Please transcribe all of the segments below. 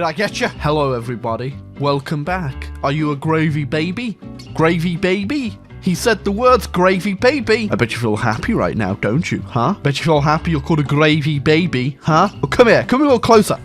Did I get you? Hello, everybody. Welcome back. Are you a gravy baby? Gravy baby? He said the words gravy baby. I bet you feel happy right now, don't you, huh? Bet you feel happy you're called a gravy baby, huh? Well, come here. Come a little closer.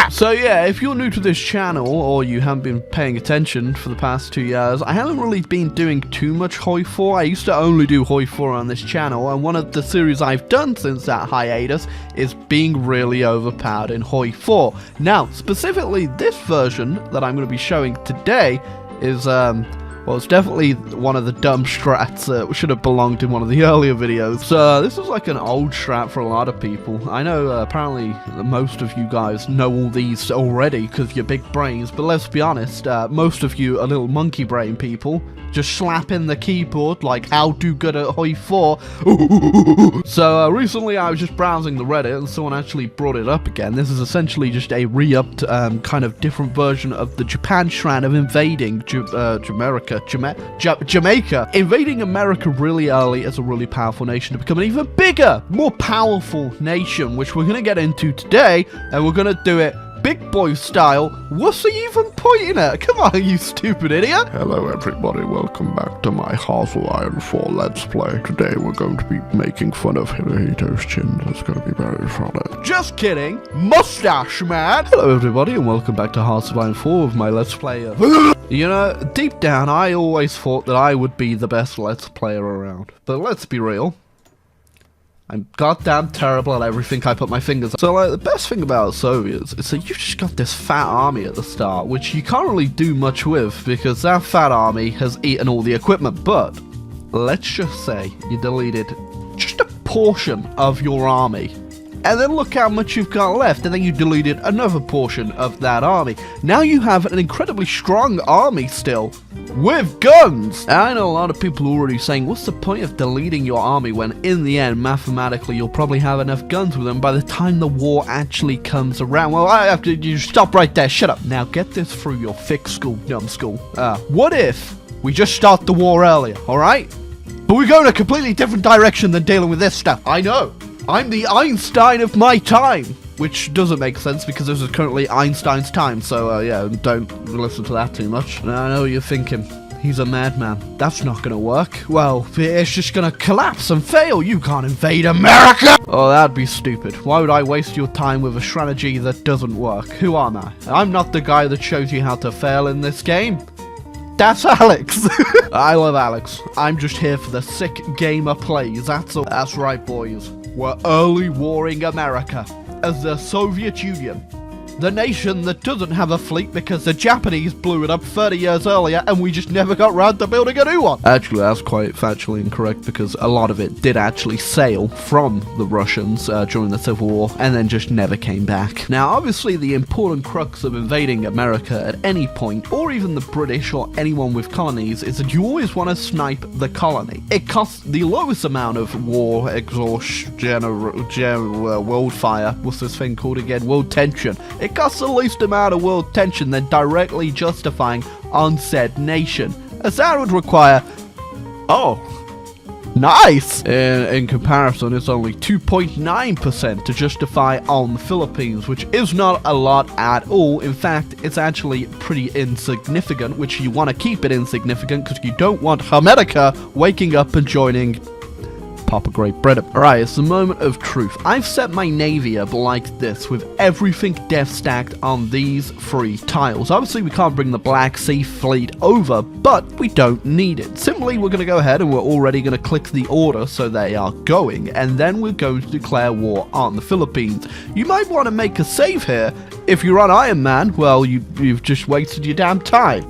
So yeah, if you're new to this channel or you haven't been paying attention for the past 2 years, I haven't really been doing too much Hoi 4. I used to only do Hoi 4 on this channel, and one of the series I've done since that hiatus is being really overpowered in Hoi 4. Now, specifically this version that I'm going to be showing today is, well, it's definitely one of the dumb strats that should have belonged in one of the earlier videos. So this is like an old strat for a lot of people. I know apparently most of you guys know all these already because you're big brains, but let's be honest, most of you are little monkey brain people. Just slapping the keyboard like how do good at Hoi 4. So recently I was just browsing the Reddit and someone actually brought it up again. This is essentially just a re-upped kind of different version of the Japan strat of invading Jamaica. Invading America really early is a really powerful nation to become an even bigger, more powerful nation, which we're going to get into today, and we're going to do it big boy style. What's he even pointing at? Come on, you stupid idiot. Hello everybody, welcome back to my Hazel Iron 4 Let's Play. Today we're going to be making fun of Hirohito's chin. It's going to be very funny. Just kidding, mustache man. Hello everybody and welcome back to Hazel Iron 4 with my Let's Player. You know, deep down I always thought that I would be the best Let's Player around. But let's be real. I'm goddamn terrible at everything I put my fingers on. So, like, the best thing about Soviets is that you've just got this fat army at the start, which you can't really do much with, because that fat army has eaten all the equipment. But, let's just say you deleted just a portion of your army, and then look how much you've got left, and then you deleted another portion of that army. Now you have an incredibly strong army still, with guns! And I know a lot of people are already saying, what's the point of deleting your army when in the end, mathematically, you'll probably have enough guns with them by the time the war actually comes around. Well, I have to, you stop right there, shut up. Now get this through your thick skull, numbskull. What if we just start the war earlier, alright? But we go in a completely different direction than dealing with this stuff. I know. I'm the Einstein of my time. Which doesn't make sense because this is currently Einstein's time, so yeah, don't listen to that too much. And I know what you're thinking, he's a madman. That's not gonna work. Well, it's just gonna collapse and fail. You can't invade America! Oh, that'd be stupid. Why would I waste your time with a strategy that doesn't work? Who am I? I'm not the guy that shows you how to fail in this game. That's Alex. I love Alex. I'm just here for the sick gamer plays, that's all. That's right, boys. We're early warring America as the Soviet Union, the nation that doesn't have a fleet because the Japanese blew it up 30 years earlier and we just never got round to building a new one. Actually, that's quite factually incorrect because a lot of it did actually sail from the Russians during the Civil War and then just never came back. Now, obviously, the important crux of invading America at any point, or even the British or anyone with colonies, is that you always want to snipe the colony. It costs the lowest amount of war exhaustion, world fire, what's this thing called again? World tension. It costs the least amount of world tension than directly justifying on said nation, as that would require... Oh, nice! In comparison, it's only 2.9% to justify on the Philippines, which is not a lot at all. In fact, it's actually pretty insignificant, which you want to keep it insignificant because you don't want America waking up and joining Papa Great Britain. Alright, it's the moment of truth. I've set my navy up like this, with everything death stacked on these 3 tiles. Obviously, we can't bring the Black Sea Fleet over, but we don't need it. Simply, we're going to go ahead and we're already going to click the order so they are going, and then we're going to declare war on the Philippines. You might want to make a save here. If you're on Iron Man, well, you've just wasted your damn time.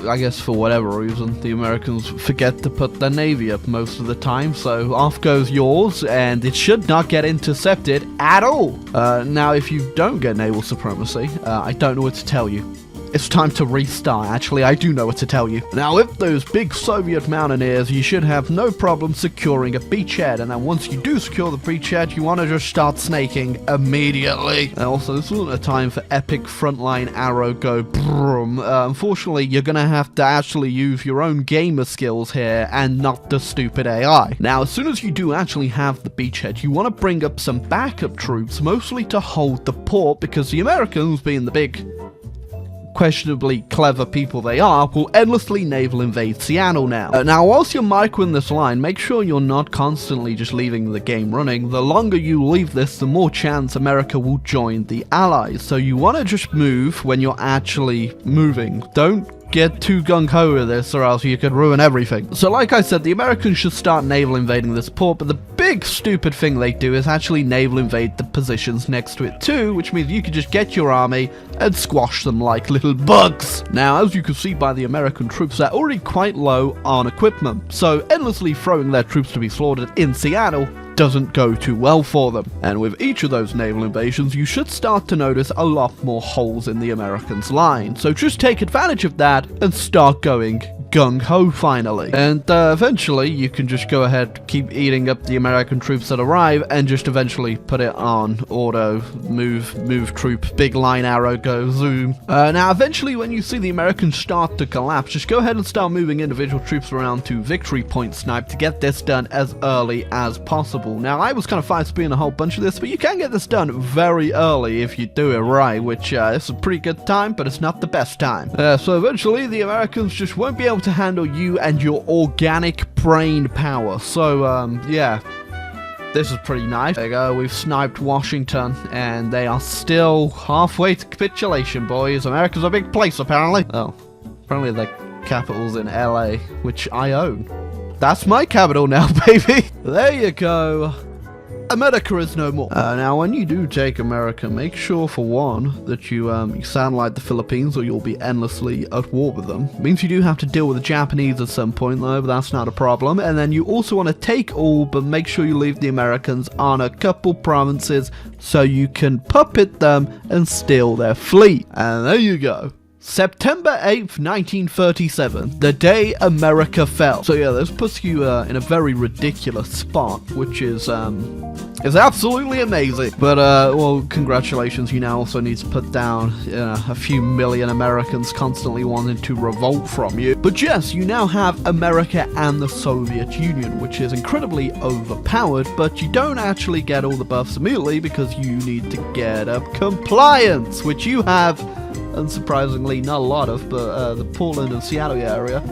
I guess for whatever reason, the Americans forget to put their navy up most of the time, so off goes yours, and it should not get intercepted at all. Now, if you don't get naval supremacy, I don't know what to tell you. it's time to restart. Actually, I do know what to tell you. Now, with those big Soviet mountaineers, you should have no problem securing a beachhead. And then once you do secure the beachhead, you want to just start snaking immediately. And also, this isn't a time for epic frontline arrow go brum. Unfortunately, you're going to have to actually use your own gamer skills here and not the stupid AI. Now, as soon as you do actually have the beachhead, you want to bring up some backup troops, mostly to hold the port, because the Americans, being the big, questionably clever people they are, will endlessly naval invade Seattle now. Now, whilst you're microing this line, make sure you're not constantly just leaving the game running. The longer you leave this, the more chance America will join the Allies. So you want to just move when you're actually moving. Don't get too gung-ho with this, or else you could ruin everything. So like I said, the Americans should start naval invading this port, but the big stupid thing they do is actually naval invade the positions next to it too, which means you can just get your army and squash them like little bugs. Now, as you can see by the American troops, they're already quite low on equipment, so endlessly throwing their troops to be slaughtered in Seattle doesn't go too well for them. And with each of those naval invasions, you should start to notice a lot more holes in the Americans' line. So just take advantage of that and start going gung-ho finally. And eventually you can just go ahead, keep eating up the American troops that arrive, and just eventually put it on auto, move troop, big line arrow, go zoom. Now eventually when you see the Americans start to collapse, just go ahead and start moving individual troops around to victory point snipe to get this done as early as possible. Now I was kind of fire-speeding a whole bunch of this, but you can get this done very early if you do it right, which is a pretty good time, but it's not the best time. So eventually the Americans just won't be able to handle you and your organic brain power. So yeah, this is pretty nice. There you go, we've sniped Washington, and they are still halfway to capitulation, boys. America's a big place, apparently. Oh, apparently the capital's in LA, which I own. That's my capital now, baby. There you go. America is no more. Now, when you do take America, make sure, for one, that you sound like the Philippines, or you'll be endlessly at war with them. It means you do have to deal with the Japanese at some point, though, but that's not a problem. And then you also want to take all, but make sure you leave the Americans on a couple provinces so you can puppet them and steal their fleet. And there you go. September 8th, 1937, the day America fell. So yeah, this puts you in a very ridiculous spot, which is absolutely amazing. But well, congratulations, you now also need to put down a few million Americans constantly wanting to revolt from you. But yes, you now have America and the Soviet Union, which is incredibly overpowered, but you don't actually get all the buffs immediately because you need to get up compliance, which you have, unsurprisingly, not a lot of, but the Portland and Seattle area,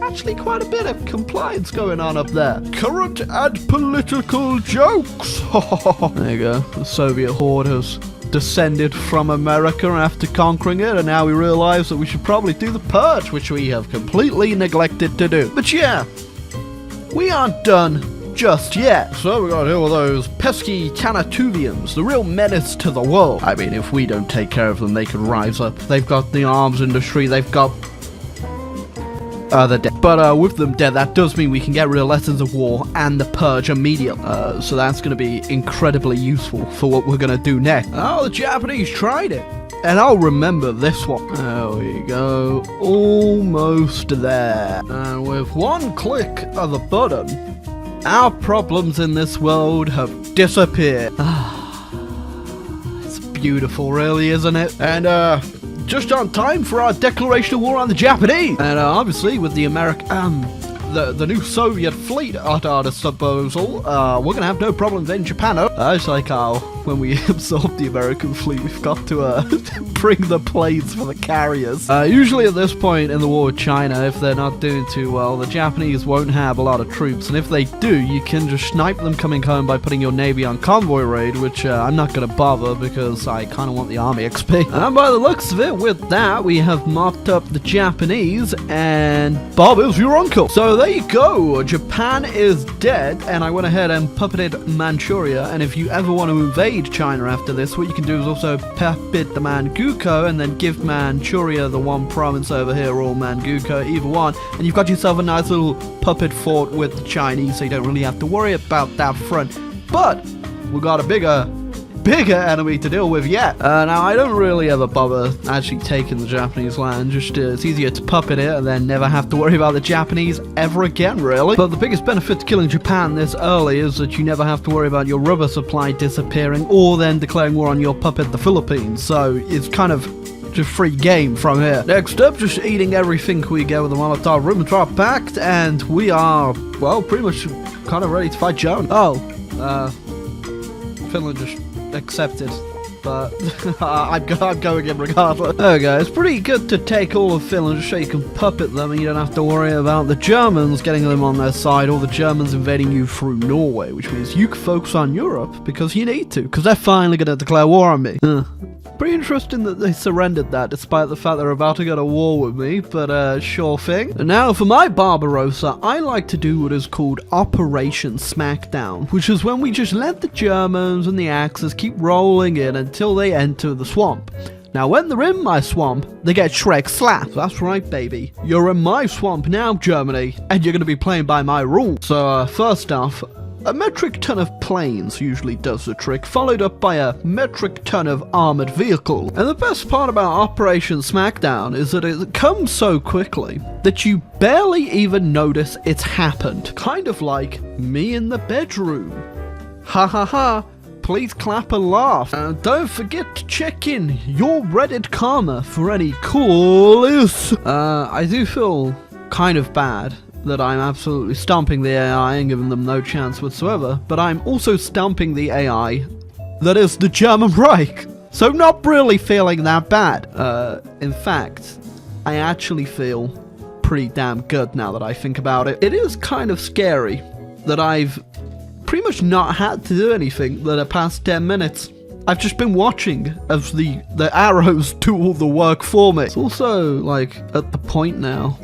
actually quite a bit of compliance going on up there. Current and political jokes. There you go. The Soviet horde has descended from America after conquering it, and now we realize that we should probably do the purge, which we have completely neglected to do. But yeah, we aren't done just yet. So we gotta deal with those pesky Kanatuvians, the real menace to the world. I mean, if we don't take care of them, they could rise up. They've got the arms industry, they've got they're dead. But with them dead, that does mean we can get real lessons of war and the purge immediately. So that's gonna be incredibly useful for what we're gonna do next. Oh, the Japanese tried it. And I'll remember this one. There we go. Almost there. And with one click of the button, our problems in this world have disappeared. It's beautiful, really, isn't it? And just on time for our declaration of war on the Japanese. And obviously, with the the new Soviet fleet at our disposal, we're gonna have no problem in Japan. It's like how when we absorb the American fleet, we've got to bring the planes for the carriers. Usually at this point in the war with China, if they're not doing too well, the Japanese won't have a lot of troops, and if they do, you can just snipe them coming home by putting your navy on convoy raid, which I'm not gonna bother because I kind of want the army XP. And by the looks of it, with that, we have mopped up the Japanese, and Bob is your uncle. So there you go, Japan is dead, and I went ahead and puppeted Manchuria, and if you ever want to invade China after this, what you can do is also puppet the Manchukuo, and then give Manchuria the one province over here, or Manchukuo, either one, and you've got yourself a nice little puppet fort with the Chinese, so you don't really have to worry about that front. But we got a bigger bigger enemy to deal with yet. Now, I don't really ever bother actually taking the Japanese land. Just it's easier to puppet it and then never have to worry about the Japanese ever again, really. But the biggest benefit to killing Japan this early is that you never have to worry about your rubber supply disappearing or then declaring war on your puppet, the Philippines. So it's kind of just free game from here. Next up, just eating everything we get with the Molotov-Ribbentrop Pact, and we are, well, pretty much kind of ready to fight Germany. Oh, Finland just accepted, but I'm going in regardless. Okay, it's pretty good to take all of Finland just so you can puppet them and you don't have to worry about the Germans getting them on their side or the Germans invading you through Norway, which means you can focus on Europe because you need to, because they're finally going to declare war on me. Pretty interesting that they surrendered that despite the fact they're about to go to war with me, but sure thing. And now for my Barbarossa, I like to do what is called Operation Smackdown, which is when we just let the Germans and the Axis keep rolling in until they enter the swamp. Now when they're in my swamp, they get Shrek slapped. That's right, baby. You're in my swamp now, Germany, and you're going to be playing by my rules. So first off, a metric ton of planes usually does the trick, followed up by a metric ton of armored vehicle. And the best part about Operation Smackdown is that it comes so quickly that you barely even notice it's happened. Kind of like me in the bedroom. Ha ha ha. Please clap and laugh. And don't forget to check in your Reddit karma for any coolest. I do feel kind of bad that I'm absolutely stomping the AI and giving them no chance whatsoever, but I'm also stomping the AI that is the German Reich, so not really feeling that bad. In fact, I actually feel pretty damn good now that I think about it. It is kind of scary that I've pretty much not had to do anything for the past 10 minutes. I've just been watching as the arrows do all the work for me. It's also like at the point now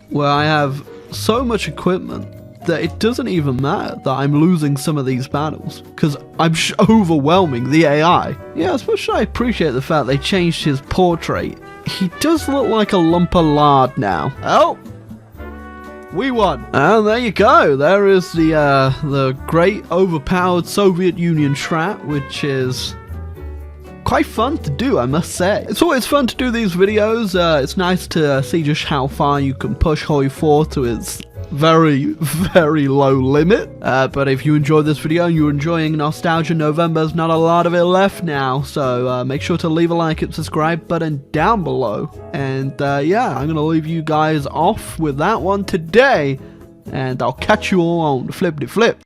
where I have so much equipment that it doesn't even matter that I'm losing some of these battles, because I'm overwhelming the AI. Yeah, especially I appreciate the fact they changed his portrait. He does look like a lump of lard now. Oh! We won! And there you go, there is the great overpowered Soviet Union strat, which is quite fun to do, I must say. It's always fun to do these videos. It's nice to see just how far you can push Hoi 4 to its very, very low limit. But if you enjoyed this video and you're enjoying Nostalgia November, there's not a lot of it left now. So make sure to leave a like and subscribe button down below. And yeah, I'm going to leave you guys off with that one today. And I'll catch you all on the flippity flip.